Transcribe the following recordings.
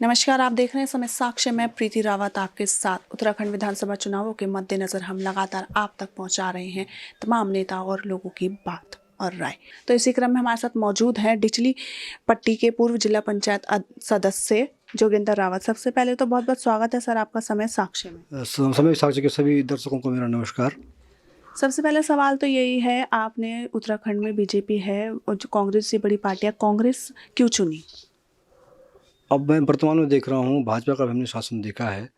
नमस्कार, आप देख रहे हैं समय साक्ष्य में प्रीति रावत आपके साथ। उत्तराखंड विधानसभा चुनावों के मद्देनजर हम लगातार आप तक पहुंचा रहे हैं तमाम नेता और लोगों की बात और राय। तो इसी क्रम में हमारे साथ मौजूद हैं डिचली पट्टी के पूर्व जिला पंचायत सदस्य जोगिंदर रावत। सबसे पहले तो बहुत बहुत स्वागत है सर आपका समय साक्ष्य में। समय साक्ष्य के सभी दर्शकों को मेरा नमस्कार। सबसे पहला सवाल तो यही है, आपने उत्तराखंड में बीजेपी है और जो कांग्रेस से बड़ी पार्टी है, कांग्रेस क्यों चुनी? अब मैं वर्तमान में देख रहा हूँ भाजपा का हमने शासन देखा है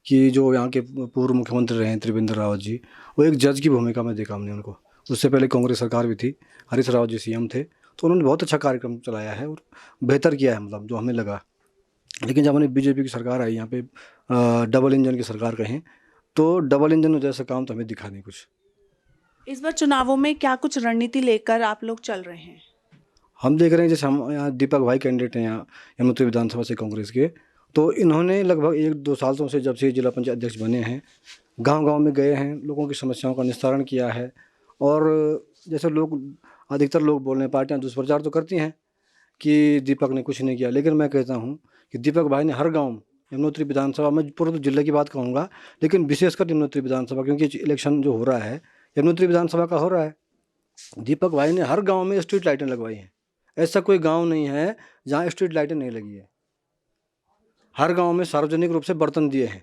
कि जो यहाँ के पूर्व मुख्यमंत्री रहे हैं त्रिवेंद्र रावत जी, वो एक जज की भूमिका में देखा हमने उनको। उससे पहले कांग्रेस सरकार भी थी, हरीश रावत जी सीएम थे, तो उन्होंने बहुत अच्छा कार्यक्रम चलाया है और बेहतर किया है, मतलब जो हमें लगा। लेकिन जब हमें बीजेपी की सरकार आई यहाँ पे, डबल इंजन की सरकार कहें, तो डबल इंजन जैसा काम तो हमें दिखा नहीं कुछ। इस बार चुनावों में क्या कुछ रणनीति लेकर आप लोग चल रहे हैं? हम देख रहे हैं जैसे हम यहाँ दीपक भाई कैंडिडेट हैं यहाँ यमुनोत्री विधानसभा से कांग्रेस के, तो इन्होंने लगभग 1-2 साल से जब से जिला पंचायत अध्यक्ष बने हैं, गांव-गांव में गए हैं, लोगों की समस्याओं का निस्तारण किया है। और जैसे अधिकतर लोग बोल रहे हैं, पार्टियां दुष्प्रचार तो करती हैं कि दीपक ने कुछ नहीं किया, लेकिन मैं कहता हूँ कि दीपक भाई ने हर गाँव यमुनोत्री विधानसभा में, पूरे तो जिले की बात कहूँगा, लेकिन विशेषकर यमुनोत्री विधानसभा, क्योंकि इलेक्शन जो हो रहा है यमुनोत्री विधानसभा का हो रहा है, दीपक भाई ने हर गाँव में स्ट्रीट लाइटें लगवाई हैं। ऐसा कोई गांव नहीं है जहां स्ट्रीट लाइटें नहीं लगी है। हर गांव में सार्वजनिक रूप से बर्तन दिए हैं,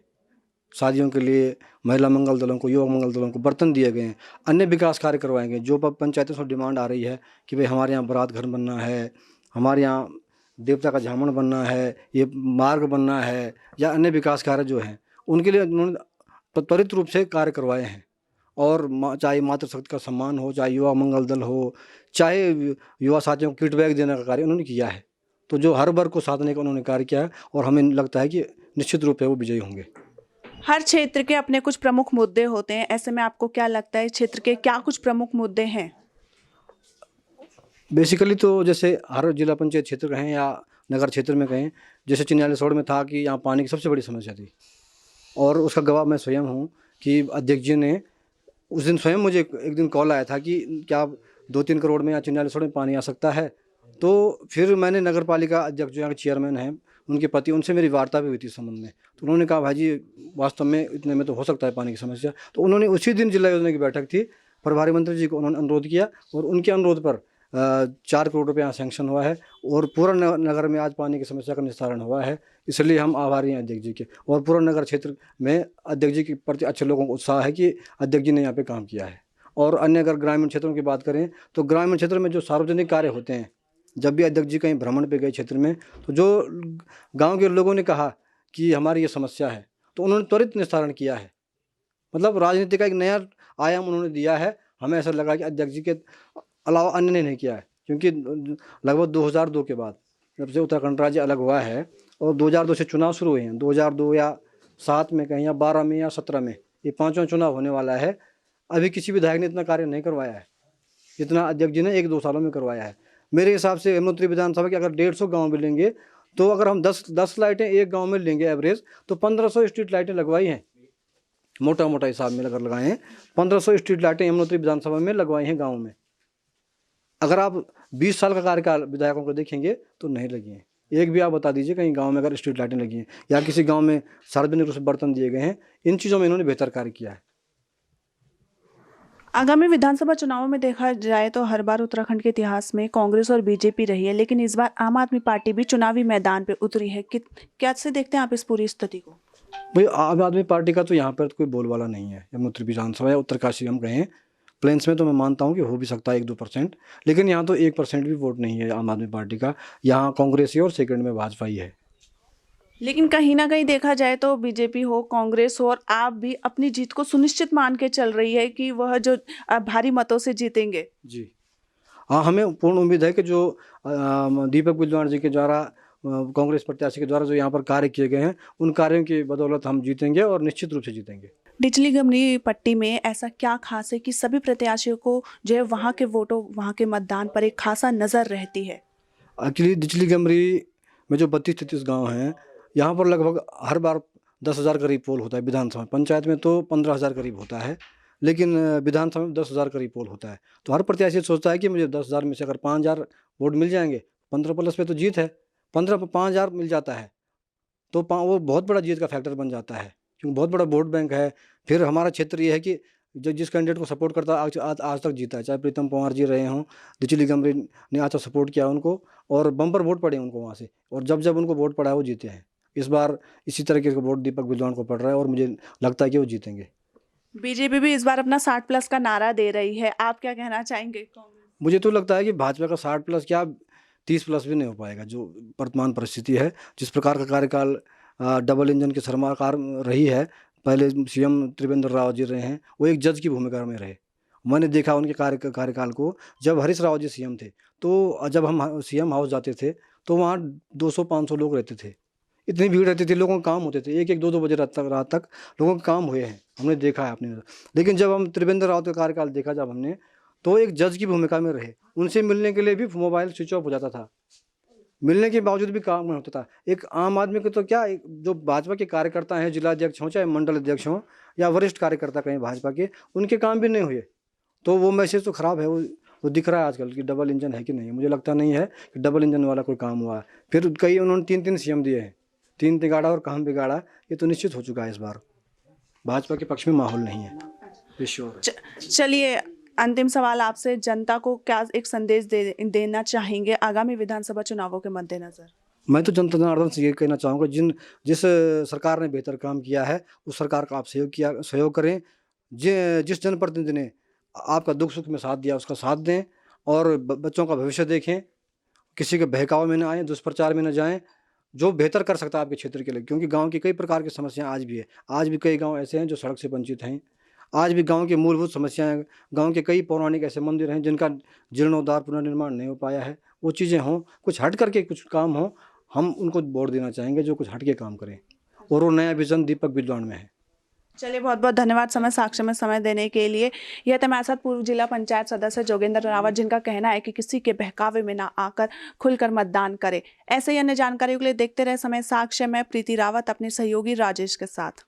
शादियों के लिए महिला मंगल दलों को, युवक मंगल दलों को बर्तन दिए गए हैं। अन्य विकास कार्य करवाए गए। जो पंचायतों से डिमांड आ रही है कि भाई हमारे यहाँ बारात घर बनना है, हमारे यहाँ देवता का झामन बनना है, ये मार्ग बनना है, या अन्य विकास कार्य जो हैं, उनके लिए उन्होंने त्वरित रूप से कार्य करवाए हैं। और चाहे मातृशक्ति का सम्मान हो, चाहे युवा मंगल दल हो, चाहे युवा साथियों को किट बैग देने का कार्य उन्होंने किया है। तो जो हर वर्ग को साधने का उन्होंने कार्य किया है, और हमें लगता है कि निश्चित रूप से वो विजयी होंगे। हर क्षेत्र के अपने कुछ प्रमुख मुद्दे होते हैं, ऐसे में आपको क्या लगता है क्षेत्र के क्या कुछ प्रमुख मुद्दे हैं? बेसिकली तो जैसे हर जिला पंचायत क्षेत्र कहें या नगर क्षेत्र में कहें, जैसे चिन्यालीसौड़ में था कि यहाँ पानी की सबसे बड़ी समस्या थी, और उसका गवाह मैं स्वयं हूँ कि अध्यक्ष जी ने उस दिन स्वयं मुझे एक दिन कॉल आया था कि क्या 2-3 करोड़ में या चिन्यालीसौड़ में पानी आ सकता है। तो फिर मैंने नगर पालिका अध्यक्ष जो यहाँ के चेयरमैन हैं, उनके पति, उनसे मेरी वार्ता भी हुई थी इस संबंध में। तो उन्होंने कहा भाई जी वास्तव में इतने में तो हो सकता है पानी की समस्या। तो उन्होंने उसी दिन जिला योजना की बैठक थी, प्रभारी मंत्री जी को उन्होंने अनुरोध किया, और उनके अनुरोध पर 4 करोड़ रुपये यहाँ सैंक्शन हुआ है, और पूरा नगर में आज पानी की समस्या का निस्तारण हुआ है। इसलिए हम आभारी हैं अध्यक्ष जी के, और पूरा नगर क्षेत्र में अध्यक्ष जी के प्रति अच्छे लोगों को उत्साह है कि अध्यक्ष जी ने यहाँ पे काम किया है। और अन्य अगर ग्रामीण क्षेत्रों की बात करें, तो ग्रामीण क्षेत्र में जो सार्वजनिक कार्य होते हैं, जब भी अध्यक्ष जी कहीं भ्रमण पे गए क्षेत्र में, तो जो गांव के लोगों ने कहा कि हमारी ये समस्या है, तो उन्होंने त्वरित निस्तारण किया है। मतलब राजनीति का एक नया आयाम उन्होंने दिया है। हमें ऐसा लगा कि अध्यक्ष जी के अलावा अन्य ने नहीं किया है, क्योंकि लगभग 2002 के बाद जब से उत्तराखंड राज्य अलग हुआ है, और 2002 से चुनाव शुरू हुए हैं, 2002 या 7 में कहीं, या 12 में या 17 में, ये 5वां चुनाव होने वाला है। अभी किसी विधायक ने इतना कार्य नहीं करवाया है जितना अध्यक्ष जी ने 1-2 सालों में करवाया है। मेरे हिसाब से यमुनोत्री विधानसभा के अगर 150 गाँव भी लेंगे, तो अगर हम 10 लाइटें एक गाँव में लेंगे एवरेज, तो 1500 स्ट्रीट लाइटें लगवाई हैं। मोटा मोटा हिसाब में अगर लगाएं, 1500 स्ट्रीट लाइटें यमुनोत्री विधानसभा में लगवाई हैं गाँव में। अगर आप 20 साल का कार्यकाल विधायकों को देखेंगे तो नहीं लगी हैं। एक भी आप बता दीजिए कहीं गांव में अगर स्ट्रीट लाइटें लगी हैं, या किसी गांव में सार्वजनिक रूप से बर्तन दिए गए हैं। इन चीज़ों में इन्होंने बेहतर कार्य किया है। आगामी विधानसभा चुनावों में देखा जाए तो हर बार उत्तराखंड के इतिहास में कांग्रेस और बीजेपी रही है, लेकिन इस बार आम आदमी पार्टी भी चुनावी मैदान पे उतरी है। क्या से देखते हैं आप इस पूरी स्थिति को? भाई आम आदमी पार्टी का तो यहाँ पर कोई बोलबाला नहीं है। यमुनोत्री विधानसभा या उत्तरकाशी हम कहें, प्लेन्स में तो मैं मानता हूँ कि हो भी सकता है 1-2%, लेकिन यहाँ तो 1% भी वोट नहीं है आम आदमी पार्टी का। यहाँ कांग्रेस ही और सेकंड में भाजपा ही है। लेकिन कहीं ना कहीं देखा जाए तो बीजेपी हो, कांग्रेस हो, और आप भी अपनी जीत को सुनिश्चित मान के चल रही है कि वह जो भारी मतों से जीतेंगे। जी हाँ, हमें पूर्ण उम्मीद है कि जो दीपक बुजवाण जी के द्वारा, कांग्रेस प्रत्याशी के द्वारा जो यहाँ पर कार्य किए गए हैं, उन कार्यों की बदौलत हम जीतेंगे, और निश्चित रूप से जीतेंगे। डिचली गमरी पट्टी में ऐसा क्या खास है कि सभी प्रत्याशियों को जो है वहाँ के वोटों, वहाँ के मतदान पर एक खासा नज़र रहती है? एक्चुअली डिचली गमरी में जो 32-33 गाँव हैं, यहाँ पर लगभग हर बार 10,000 करीब पोल होता है। विधानसभा, पंचायत में तो 15,000 करीब होता है, लेकिन विधानसभा में 10,000 करीब पोल होता है। तो हर प्रत्याशी सोचता है कि मुझे 10,000 में से अगर 5,000 वोट मिल जाएंगे, 15 प्लस पे तो जीत है। 15 पे 5,000 मिल जाता है, तो वो बहुत बड़ा जीत का फैक्टर बन जाता है, क्योंकि बहुत बड़ा वोट बैंक है। फिर हमारा क्षेत्र ये है कि जो जिस कैंडिडेट को सपोर्ट करता है आज तक जीता है, चाहे प्रीतम पंवार जी रहे हों, दिचली गमरी ने आज तक सपोर्ट किया उनको और बम्पर वोट पड़े उनको वहाँ से, और जब जब उनको वोट पड़ा है वो जीते हैं। इस बार इसी तरीके का वोट दीपक बिजलान को पड़ रहा है और मुझे लगता है कि वो जीतेंगे। बीजेपी भी इस बार अपना 60+ का नारा दे रही है, आप क्या कहना चाहेंगे? कांग्रेस मुझे तो लगता है कि भाजपा का 60+ क्या 30+ भी नहीं हो पाएगा। जो वर्तमान परिस्थिति है, जिस प्रकार का कार्यकाल डबल इंजन की सरकार रही है, पहले सीएम त्रिवेंद्र रावत जी रहे हैं, वो एक जज की भूमिका में रहे। मैंने देखा उनके कार्यकाल को, जब हरीश रावत जी सीएम थे, तो जब हम सीएम हाउस जाते थे तो वहाँ 200-500 लोग रहते थे। इतनी भीड़ रहती थी, लोगों के काम होते थे, 1-1, 2-2 बजे रात तक लोगों के काम हुए हैं, हमने देखा है अपने। लेकिन जब हम त्रिवेंद्र रावत का कार्यकाल देखा जब हमने, तो एक जज की भूमिका में रहे। उनसे मिलने के लिए भी मोबाइल स्विच ऑफ हो जाता था, मिलने के बावजूद भी काम नहीं होता था। एक आम आदमी को तो क्या, जो भाजपा के कार्यकर्ता हैं, जिलाध्यक्ष हों चाहे मंडल अध्यक्ष हों या वरिष्ठ कार्यकर्ता कहीं भाजपा के, उनके काम भी नहीं हुए। तो वो मैसेज तो ख़राब है। वो दिख रहा है आजकल कि डबल इंजन है कि नहीं। मुझे लगता नहीं है कि डबल इंजन वाला कोई काम हुआ है। फिर कई उन्होंने 3-3 सीएम दिए हैं, 3 तिगाड़ा और काम बिगाड़ा, ये तो निश्चित हो चुका है। इस बार भाजपा के पक्ष में माहौल नहीं है, विश्वास है। चलिए, अंतिम सवाल आपसे, जनता को क्या एक संदेश देना चाहेंगे आगामी विधानसभा चुनावों के मद्देनजर? मैं तो जनता जनार्दन से ये कहना चाहूँगा, जिस सरकार ने बेहतर काम किया है उस सरकार का आप सहयोग करें। जिस जनप्रतिनिधि ने आपका दुख सुख में साथ दिया उसका साथ दें, और बच्चों का भविष्य देखें, किसी के बहकावे में न आएँ, दुष्प्रचार में न जाएं। जो बेहतर कर सकता है आपके क्षेत्र के लिए, क्योंकि गांव की कई प्रकार की समस्याएं आज भी है। आज भी कई गांव ऐसे हैं जो सड़क से वंचित हैं। आज भी गांव की मूलभूत समस्याएं, गांव के कई पौराणिक ऐसे मंदिर हैं जिनका जीर्णोद्धार पुनर्निर्माण नहीं हो पाया है। वो चीज़ें हों, कुछ हट करके कुछ काम हो, हम उनको वोट देना चाहेंगे जो कुछ हट के काम करें, और वो नया विजन दीपक बिजलान में है। चलिए, बहुत बहुत धन्यवाद समय साक्ष्य में समय देने के लिए। यह थे हमारे साथ पूर्व जिला पंचायत सदस्य जोगेंद्र रावत, जिनका कहना है कि किसी के बहकावे में ना आकर खुलकर मतदान करें। ऐसे ही अन्य जानकारियों के लिए देखते रहे समय साक्ष्य में। प्रीति रावत अपने सहयोगी राजेश के साथ।